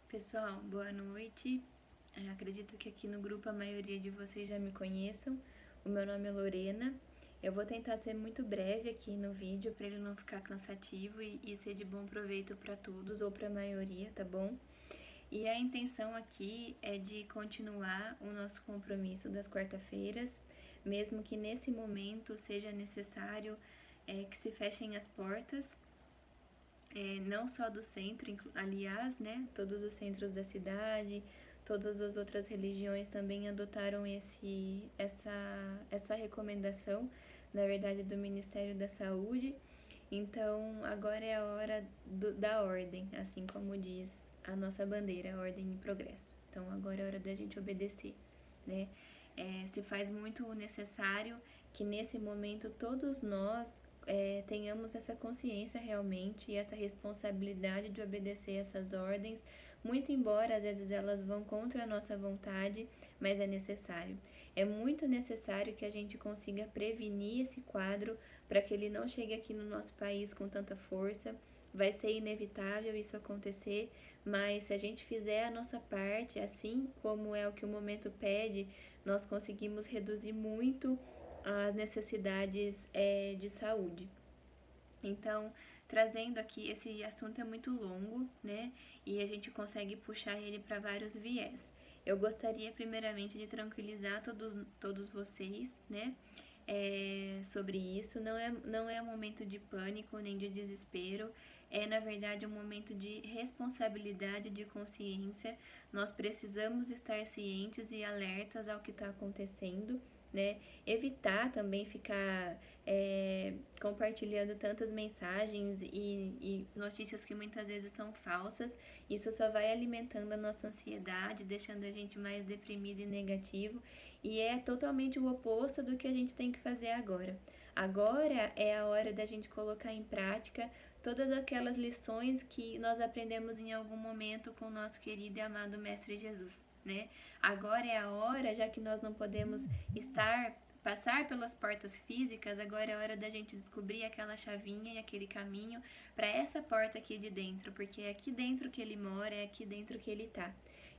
Pessoal, boa noite. Acredito que aqui no grupo a maioria de vocês já me conheçam. O meu nome é Lorena. Eu vou tentar ser muito breve aqui no vídeo para ele não ficar cansativo e ser de bom proveito para todos ou para a maioria, tá bom? E a intenção aqui é de continuar o nosso compromisso das quarta-feiras, mesmo que nesse momento seja necessário que se fechem as portas, não só do centro, aliás, né, todos os centros da cidade, todas as outras religiões também adotaram essa recomendação, na verdade, do Ministério da Saúde. Então, agora é a hora da ordem, assim como diz a nossa bandeira, ordem e progresso. Então, agora é a hora da gente obedecer, né? Se faz muito necessário que nesse momento todos nós tenhamos essa consciência realmente e essa responsabilidade de obedecer essas ordens, muito embora às vezes elas vão contra a nossa vontade, mas é necessário. É muito necessário que a gente consiga prevenir esse quadro para que ele não chegue aqui no nosso país com tanta força. Vai ser inevitável isso acontecer, mas se a gente fizer a nossa parte, assim como é o que o momento pede, nós conseguimos reduzir muito as necessidades de saúde. Então, trazendo aqui, esse assunto é muito longo, né? E a gente consegue puxar ele para vários viés. Eu gostaria primeiramente de tranquilizar todos vocês, né? Sobre isso. Não é um momento de pânico nem de desespero. É, na verdade, um momento de responsabilidade, de consciência. Nós precisamos estar cientes e alertas ao que está acontecendo, né? Evitar também ficar compartilhando tantas mensagens e notícias que muitas vezes são falsas. Isso só vai alimentando a nossa ansiedade, deixando a gente mais deprimido e negativo, e é totalmente o oposto do que a gente tem que fazer agora. Agora é a hora da gente colocar em prática todas aquelas lições que nós aprendemos em algum momento com o nosso querido e amado Mestre Jesus, né? Agora é a hora, já que nós não podemos passar pelas portas físicas, agora é hora da gente descobrir aquela chavinha e aquele caminho para essa porta aqui de dentro, porque é aqui dentro que ele mora, é aqui dentro que ele tá.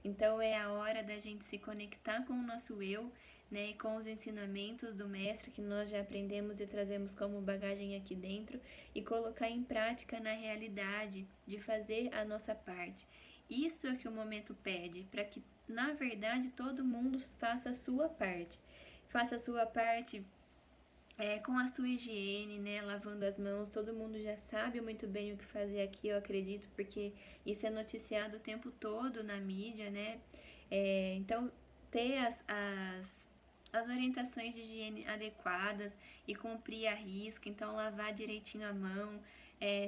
Então é a hora da gente se conectar com o nosso eu, né, e com os ensinamentos do mestre que nós já aprendemos e trazemos como bagagem aqui dentro e colocar em prática na realidade, de fazer a nossa parte. Isso é o que o momento pede, para que na verdade todo mundo faça a sua parte. Faça a sua parte com a sua higiene, né, lavando as mãos. Todo mundo já sabe muito bem o que fazer aqui, eu acredito, porque isso é noticiado o tempo todo na mídia, né? Então, ter as orientações de higiene adequadas e cumprir a risca. Então, lavar direitinho a mão.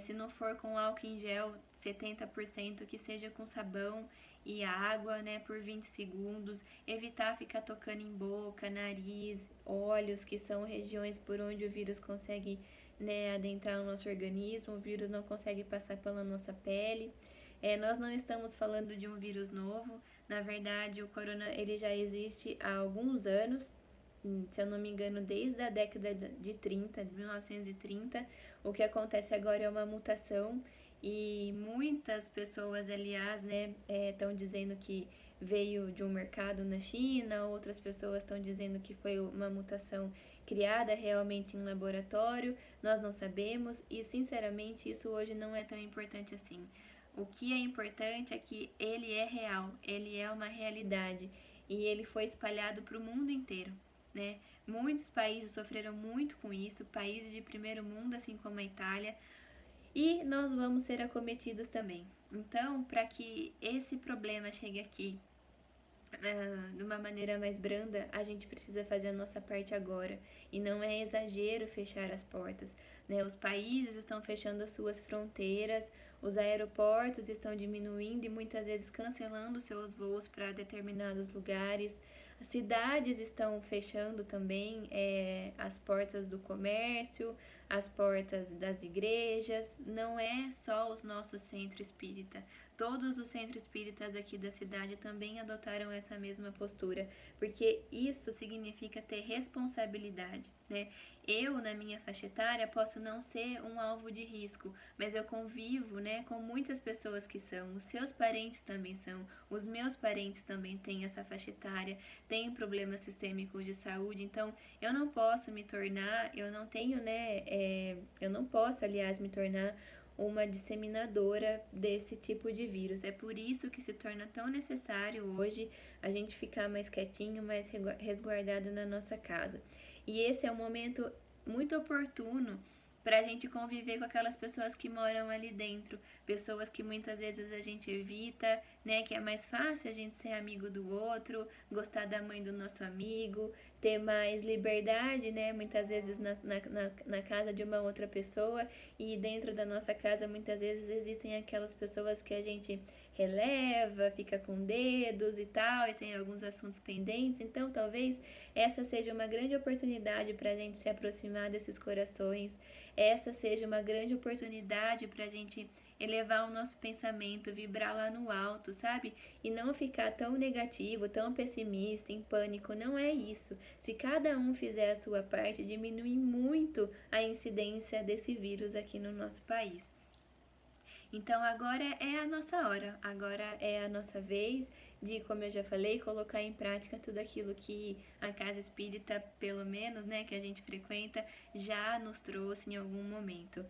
Se não for com álcool em gel 70%, que seja com sabão e água, né, por 20 segundos. Evitar ficar tocando em boca, nariz, olhos, que são regiões por onde o vírus consegue, né, adentrar no nosso organismo. O vírus não consegue passar pela nossa pele. Nós não estamos falando de um vírus novo. Na verdade, o corona ele já existe há alguns anos, se eu não me engano, desde a década de 30, de 1930. O que acontece agora é uma mutação e muitas pessoas, aliás, né, estão dizendo que veio de um mercado na China, outras pessoas estão dizendo que foi uma mutação criada realmente em laboratório. Nós não sabemos e, sinceramente, isso hoje não é tão importante assim. O que é importante é que ele é real, ele é uma realidade e ele foi espalhado para o mundo inteiro, né? Muitos países sofreram muito com isso, países de primeiro mundo, assim como a Itália, e nós vamos ser acometidos também. Então, para que esse problema chegue aqui de uma maneira mais branda, a gente precisa fazer a nossa parte agora. E não é exagero fechar as portas, né? Os países estão fechando as suas fronteiras, os aeroportos estão diminuindo e muitas vezes cancelando seus voos para determinados lugares. As cidades estão fechando também as portas do comércio, as portas das igrejas. Não é só o nosso centro espírita. todos os centros espíritas aqui da cidade também adotaram essa mesma postura, porque isso significa ter responsabilidade, né? Eu, na minha faixa etária, posso não ser um alvo de risco, mas eu convivo, né, com muitas pessoas que são. Os seus parentes também são, os meus parentes também têm essa faixa etária, têm problemas sistêmicos de saúde, então eu não posso me tornar, eu não tenho, né, eu não posso, aliás, me tornar uma disseminadora desse tipo de vírus. É por isso que se torna tão necessário hoje a gente ficar mais quietinho, mais resguardado na nossa casa. E esse é um momento muito oportuno para a gente conviver com aquelas pessoas que moram ali dentro, pessoas que muitas vezes a gente evita, né? Que é mais fácil a gente ser amigo do outro, gostar da mãe do nosso amigo, ter mais liberdade, né? Muitas vezes na casa de uma outra pessoa, e dentro da nossa casa muitas vezes existem aquelas pessoas que a gente releva, fica com dedos e tal, e tem alguns assuntos pendentes. Então talvez essa seja uma grande oportunidade para a gente se aproximar desses corações, essa seja uma grande oportunidade para a gente elevar o nosso pensamento, vibrar lá no alto, sabe? E não ficar tão negativo, tão pessimista, em pânico. Não é isso. Se cada um fizer a sua parte, diminui muito a incidência desse vírus aqui no nosso país. Então agora é a nossa hora, agora é a nossa vez de, como eu já falei, colocar em prática tudo aquilo que a casa espírita, pelo menos, né, que a gente frequenta, já nos trouxe em algum momento.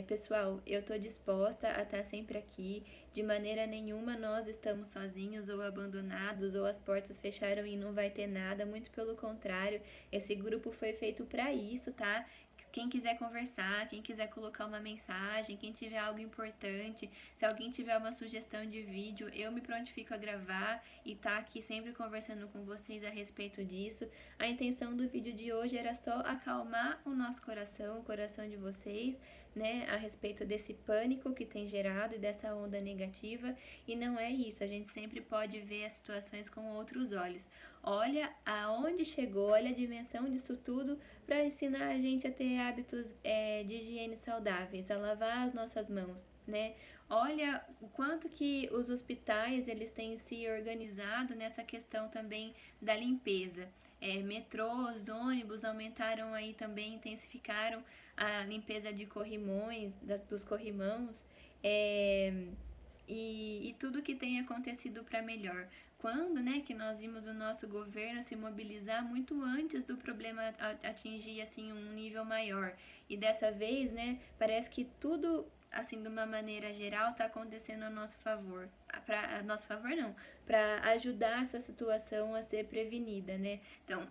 Pessoal, eu estou disposta a estar sempre aqui. De maneira nenhuma nós estamos sozinhos ou abandonados, ou as portas fecharam e não vai ter nada. Muito pelo contrário, esse grupo foi feito para isso, tá? Quem quiser conversar, quem quiser colocar uma mensagem, quem tiver algo importante, se alguém tiver uma sugestão de vídeo, eu me prontifico a gravar e tá aqui sempre conversando com vocês a respeito disso. A intenção do vídeo de hoje era só acalmar o nosso coração, o coração de vocês, né, a respeito desse pânico que tem gerado e dessa onda negativa. E não é isso, a gente sempre pode ver as situações com outros olhos. Olha aonde chegou, olha a dimensão disso tudo para ensinar a gente a ter hábitos de higiene saudáveis, a lavar as nossas mãos, né? Olha o quanto que os hospitais eles têm se organizado nessa questão também da limpeza. Metrôs, ônibus aumentaram aí também, intensificaram a limpeza de corrimões, dos corrimãos, e tudo que tem acontecido para melhor. Quando, né, que nós vimos o nosso governo se mobilizar muito antes do problema atingir assim um nível maior. E dessa vez, né, parece que tudo assim de uma maneira geral está acontecendo a nosso favor. A nosso favor não, para ajudar essa situação a ser prevenida, né? Então,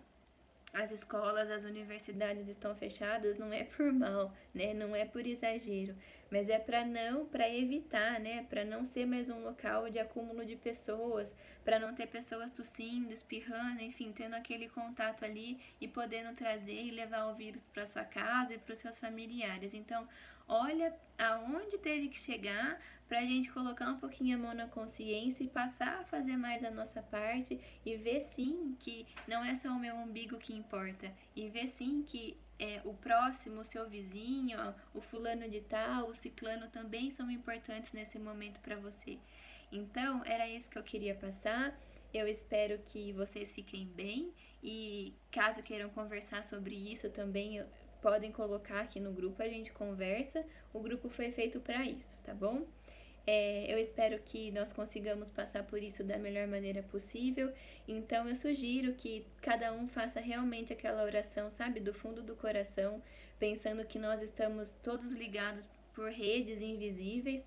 as escolas, as universidades estão fechadas, não é por mal, né? Não é por exagero, mas é para evitar, né? Para não ser mais um local de acúmulo de pessoas, para não ter pessoas tossindo, espirrando, enfim, tendo aquele contato ali e podendo trazer e levar o vírus para sua casa e para os seus familiares. Então, olha aonde teve que chegar para a gente colocar um pouquinho a mão na consciência e passar a fazer mais a nossa parte e ver sim que não é só o meu umbigo que importa, e ver sim que o próximo, o seu vizinho, o fulano de tal, o ciclano também são importantes nesse momento para você. Então, era isso que eu queria passar. Eu espero que vocês fiquem bem, e caso queiram conversar sobre isso também, podem colocar aqui no grupo, a gente conversa. O grupo foi feito para isso, tá bom? Eu espero que nós consigamos passar por isso da melhor maneira possível. Então eu sugiro que cada um faça realmente aquela oração, sabe, do fundo do coração, pensando que nós estamos todos ligados por redes invisíveis.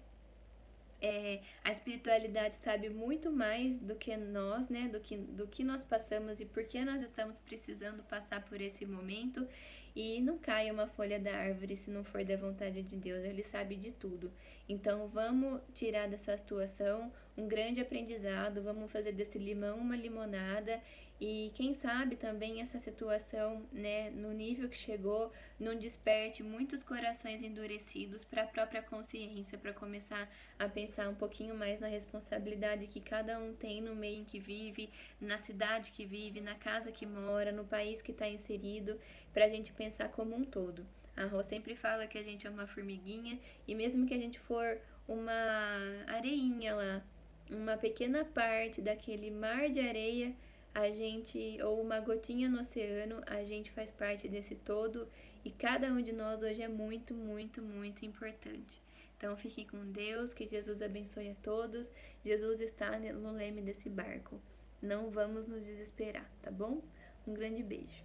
A espiritualidade sabe muito mais do que nós, né, do que nós passamos e por que nós estamos precisando passar por esse momento. E não cai uma folha da árvore se não for da vontade de Deus, Ele sabe de tudo. Então vamos tirar dessa situação um grande aprendizado, vamos fazer desse limão uma limonada. E quem sabe também essa situação, né, no nível que chegou, não desperte muitos corações endurecidos para a própria consciência, para começar a pensar um pouquinho mais na responsabilidade que cada um tem no meio em que vive, na cidade que vive, na casa que mora, no país que está inserido, para a gente pensar como um todo. A Rô sempre fala que a gente é uma formiguinha, e mesmo que a gente for uma areinha lá, uma pequena parte daquele mar de areia, a gente, ou uma gotinha no oceano, a gente faz parte desse todo e cada um de nós hoje é muito, muito, muito importante. Então fique com Deus, que Jesus abençoe a todos. Jesus está no leme desse barco. Não vamos nos desesperar, tá bom? Um grande beijo.